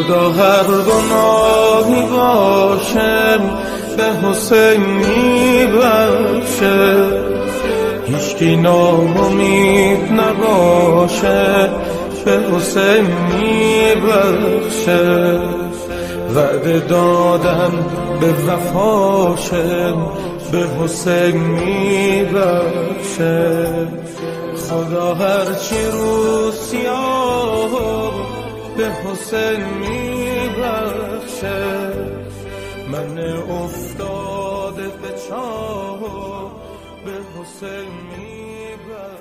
خدا هر گناهی باشه به حسین میبخشه، هیچکی ناامید نباشه به حسین میبخشه. وعده دادم به وفاشه به حسین میبخشه. خدا هرچی رو سیاه به حسین میبخشه. من افتاده به چاه به حسین میبخشه.